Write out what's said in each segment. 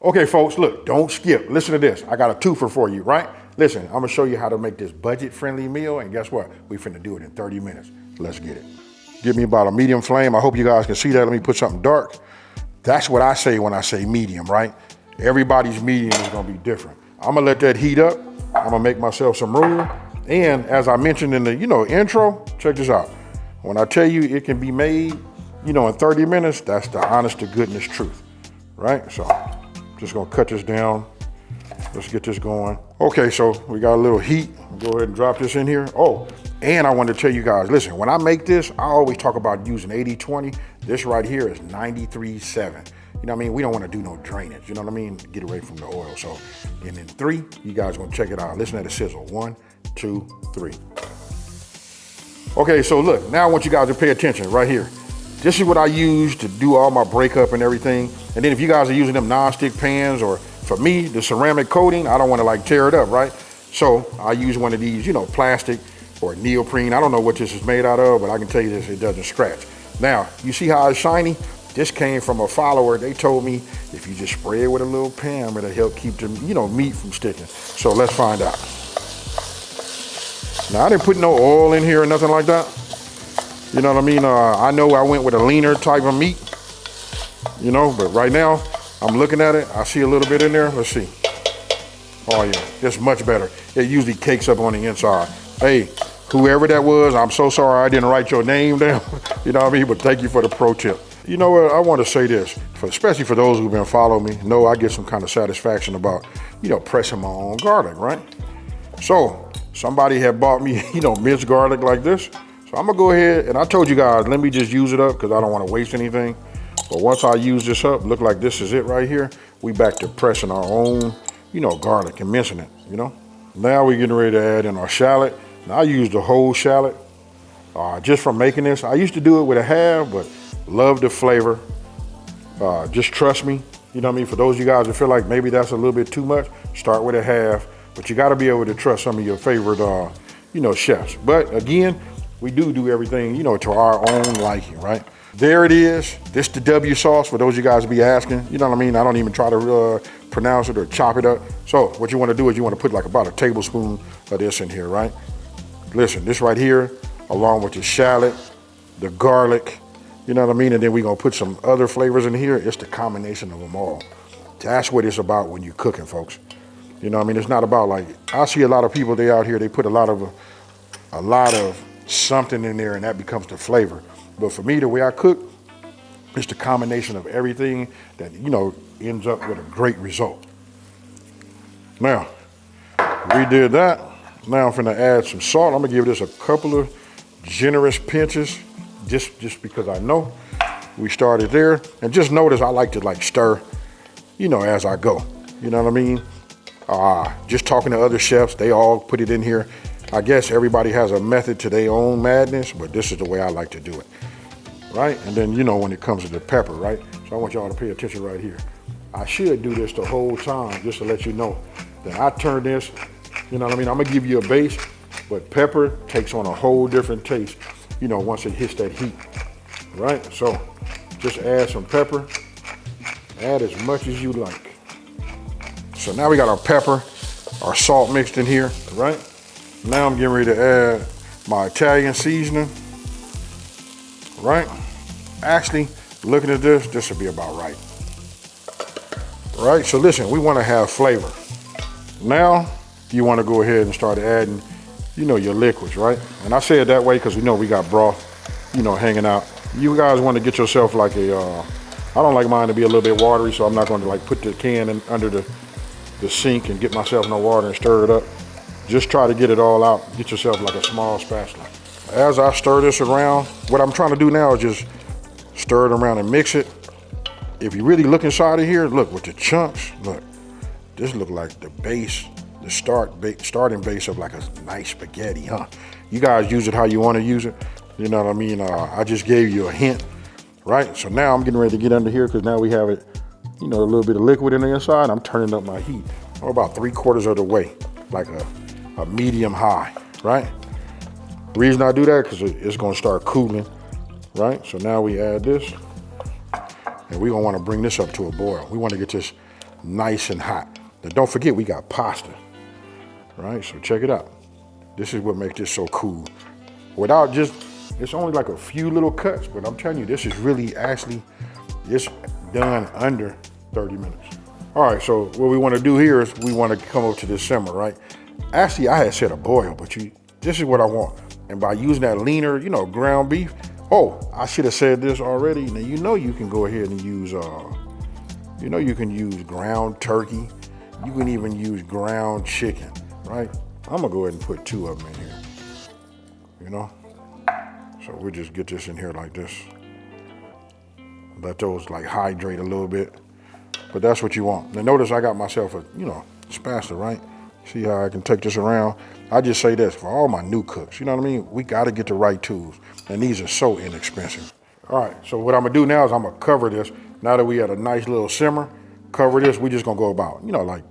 Okay, folks, look, don't skip. Listen to this. I got a twofer for you, right? Listen, I'm gonna show you how to make this budget-friendly meal, and guess what? We finna do it in 30 minutes. Let's get it. Give me about a medium flame. I hope you guys can see that. Let me put something dark. That's what I say when I say medium, right? Everybody's medium is gonna be different. I'm gonna let that heat up. I'm gonna make myself some room. And as I mentioned in the, intro, check this out. When I tell you it can be made, in 30 minutes, that's the honest to goodness truth, right? So just gonna cut this down. Let's get this going. Okay, so we got a little heat. Go ahead and drop this in here. Oh, and I wanted to tell you guys, listen, when I make this, I always talk about using 80-20. This right here is 93-7. You know what I mean? We don't want to do no drainage. You know what I mean? Get away from the oil. So, and in 3, you guys gonna check it out. Listen to the sizzle. 1, 2, 3. Okay, so look, now I want you guys to pay attention right here. This is what I use to do all my breakup and everything. And then if you guys are using them non-stick pans, or for me, the ceramic coating, I don't want to tear it up, right? So I use one of these, plastic or neoprene. I don't know what this is made out of, but I can tell you this, it doesn't scratch. Now, you see how it's shiny? This came from a follower. They told me if you just spray it with a little pan, it'll help keep the, meat from sticking. So let's find out. Now, I didn't put no oil in here or nothing like that. You know what I mean? I know I went with a leaner type of meat, but right now I'm looking at it. I see a little bit in there. Let's see. Oh yeah, it's much better. It usually cakes up on the inside. Hey, whoever that was, I'm so sorry I didn't write your name down. You know what I mean? But thank you for the pro tip. You know what? I want to say this, especially for those who've been following me, know I get some kind of satisfaction about, pressing my own garlic, right? So somebody had bought me, minced garlic like this. So I'm gonna go ahead, and I told you guys, let me just use it up because I don't want to waste anything. But once I use this up, look like this is it right here. We back to pressing our own, garlic and mincing it, Now we're getting ready to add in our shallot. Now I use the whole shallot just from making this. I used to do it with a half, but love the flavor. Just trust me, For those of you guys that feel like maybe that's a little bit too much, start with a half. But you gotta be able to trust some of your favorite, chefs. But again, we do everything, to our own liking, right? There it is. This the W sauce for those of you guys be asking. You know what I mean? I don't even try to pronounce it or chop it up. So what you want to do is you want to put about a tablespoon of this in here, right? Listen, this right here, along with the shallot, the garlic, you know what I mean? And then we're going to put some other flavors in here. It's the combination of them all. That's what it's about when you're cooking, folks. You know what I mean? It's not about I see a lot of people, they out here, they put a lot of something in there and that becomes the flavor. But for me, the way I cook, it's the combination of everything that, ends up with a great result. Now, we did that. Now I'm finna add some salt. I'm gonna give this a couple of generous pinches, just because I know we started there. And just notice I like to stir, as I go. You know what I mean? Just talking to other chefs, they all put it in here. I guess everybody has a method to their own madness, but this is the way I like to do it, right? And then, when it comes to the pepper, right? So I want y'all to pay attention right here. I should do this the whole time just to let you know that I turn this, you know what I mean? I'm gonna give you a base, but pepper takes on a whole different taste, once it hits that heat, right? So just add some pepper, add as much as you like. So now we got our pepper, our salt mixed in here, right? Now I'm getting ready to add my Italian seasoning, right? Actually, looking at this will be about right. Right, so listen, we want to have flavor. Now, you want to go ahead and start adding, your liquids, right? And I say it that way because we got broth, hanging out. You guys want to get yourself I don't like mine to be a little bit watery, so I'm not going to put the can under the sink and get myself no water and stir it up. Just try to get it all out. Get yourself a small spatula. As I stir this around, what I'm trying to do now is just stir it around and mix it. If you really look inside of here, look with the chunks, look, this look like the base, the starting base of a nice spaghetti, huh? You guys use it how you want to use it. You know what I mean? I just gave you a hint, right? So now I'm getting ready to get under here because now we have it, a little bit of liquid in the inside. I'm turning up my heat. I'm about 3/4 of the way, a medium high, right? The reason I do that because it's gonna start cooling, right? So now we add this, and we're gonna wanna bring this up to a boil. We wanna get this nice and hot. Now don't forget we got pasta, right? So check it out. This is what makes this so cool. Without just, it's only like a few little cuts, but I'm telling you, this is really actually, it's done under 30 minutes. All right, so what we want to do here is we want to come up to this simmer, right? Actually, I had said a boil, but this is what I want. And by using that leaner, ground beef, oh, I should have said this already. Now, you can go ahead and use, you can use ground turkey. You can even use ground chicken, right? I'm gonna go ahead and put 2 of them in here, So we'll just get this in here like this. Let those like hydrate a little bit, but that's what you want. Now notice I got myself a, spatula, right? See how I can take this around? I just say this for all my new cooks, you know what I mean? We gotta get the right tools, and these are so inexpensive. All right, so what I'm gonna do now is I'm gonna cover this. Now that we had a nice little simmer, cover this, we just gonna go about, like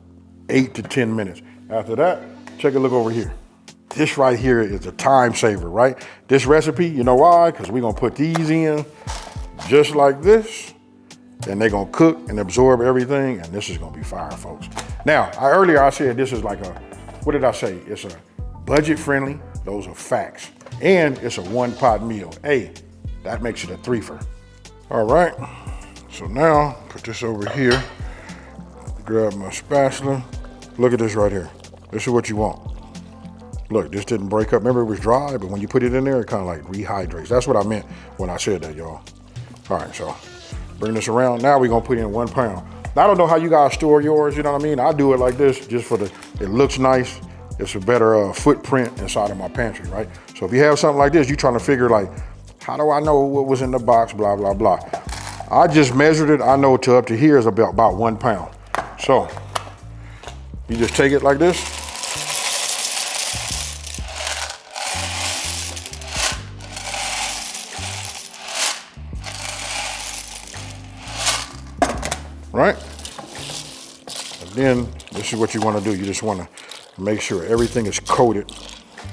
8 to 10 minutes. After that, take a look over here. This right here is a time saver, right? This recipe, you know why? Because we're gonna put these in just like this, and they're gonna cook and absorb everything, and this is gonna be fire, folks. Now, earlier I said this is like what did I say? It's a budget friendly, those are facts. And it's a 1-pot meal. Hey, that makes it a 3-fer. All right, so now put this over here, grab my spatula. Look at this right here. This is what you want. Look, this didn't break up. Remember, it was dry, but when you put it in there, it kind of like rehydrates. That's what I meant when I said that, y'all. All right, so bring this around. Now we're gonna put in 1 pound. Now, I don't know how you guys store yours, you know what I mean? I do it like this just for it looks nice. It's a better footprint inside of my pantry, right? So if you have something like this, you're trying to figure like, how do I know what was in the box, blah, blah, blah. I just measured it. I know to up to here is about 1 pound. So you just take it like this. Right? And then this is what you want to do. You just want to make sure everything is coated,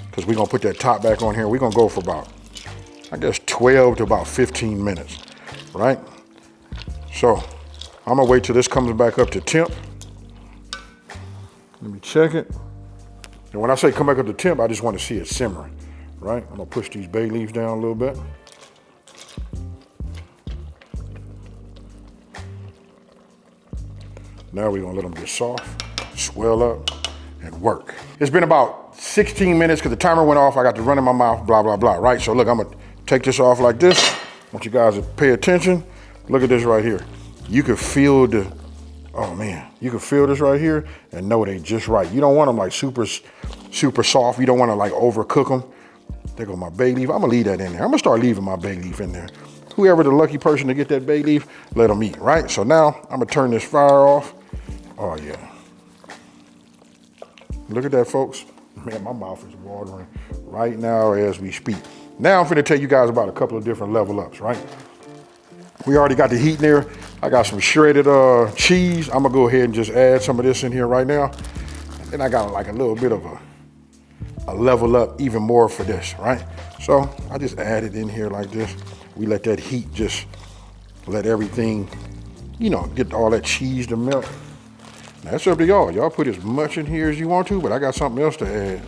because we're going to put that top back on here. We're going to go for about, I guess, 12 to about 15 minutes, right? So I'm going to wait till this comes back up to temp. Let me check it. And when I say come back up to temp, I just want to see it simmering, right? I'm going to push these bay leaves down a little bit. Now we're gonna let them get soft, swell up, and work. It's been about 16 minutes because the timer went off. I got to run in my mouth, blah, blah, blah, right? So look, I'm gonna take this off like this. I want you guys to pay attention. Look at this right here. You can feel you can feel this right here and know they just right. You don't want them like super soft. You don't want to like overcook them. There go my bay leaf. I'm gonna leave that in there. I'm gonna start leaving my bay leaf in there. Whoever the lucky person to get that bay leaf, let them eat, right? So now I'm gonna turn this fire off. Oh yeah. Look at that, folks. Man, my mouth is watering right now as we speak. Now I'm finna tell you guys about a couple of different level ups, right? We already got the heat in there. I got some shredded cheese. I'm gonna go ahead and just add some of this in here right now. And I got like a little bit of a level up even more for this, right? So I just add it in here like this. We let that heat just let everything, get all that cheese to melt. Now, that's up to y'all. Y'all put as much in here as you want to, but I got something else to add.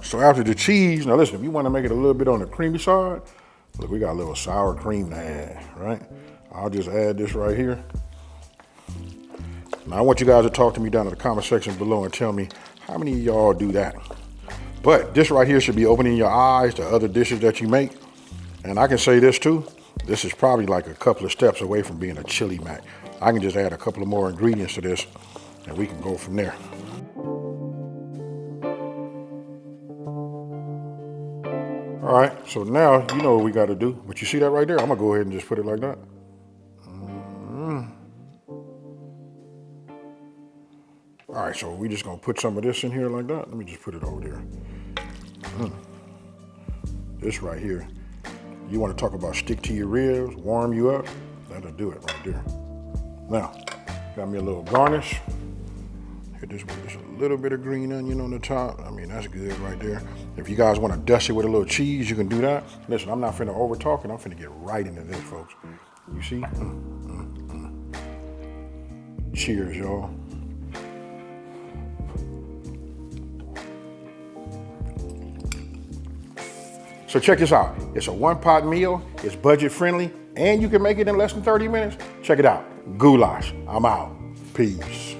So after the cheese, now listen, if you want to make it a little bit on the creamy side, look, we got a little sour cream to add, right? I'll just add this right here. Now I want you guys to talk to me down in the comment section below and tell me how many of y'all do that. But this right here should be opening your eyes to other dishes that you make. And I can say this too, this is probably like a couple of steps away from being a chili mac. I can just add a couple of more ingredients to this and we can go from there. All right, so now you know what we got to do. But you see that right there? I'm gonna go ahead and just put it like that. All right, so we just gonna put some of this in here like that. Let me just put it over there. This right here. You want to talk about stick to your ribs, warm you up? That'll do it right there. Now, got me a little garnish. Hit this with just a little bit of green onion on the top. I mean, that's good right there. If you guys want to dust it with a little cheese, you can do that. Listen, I'm not finna over talk it. I'm finna get right into this, folks. You see? Cheers, y'all. So check this out. It's a one-pot meal, it's budget friendly, and you can make it in less than 30 minutes. Check it out. Goulash. I'm out. Peace.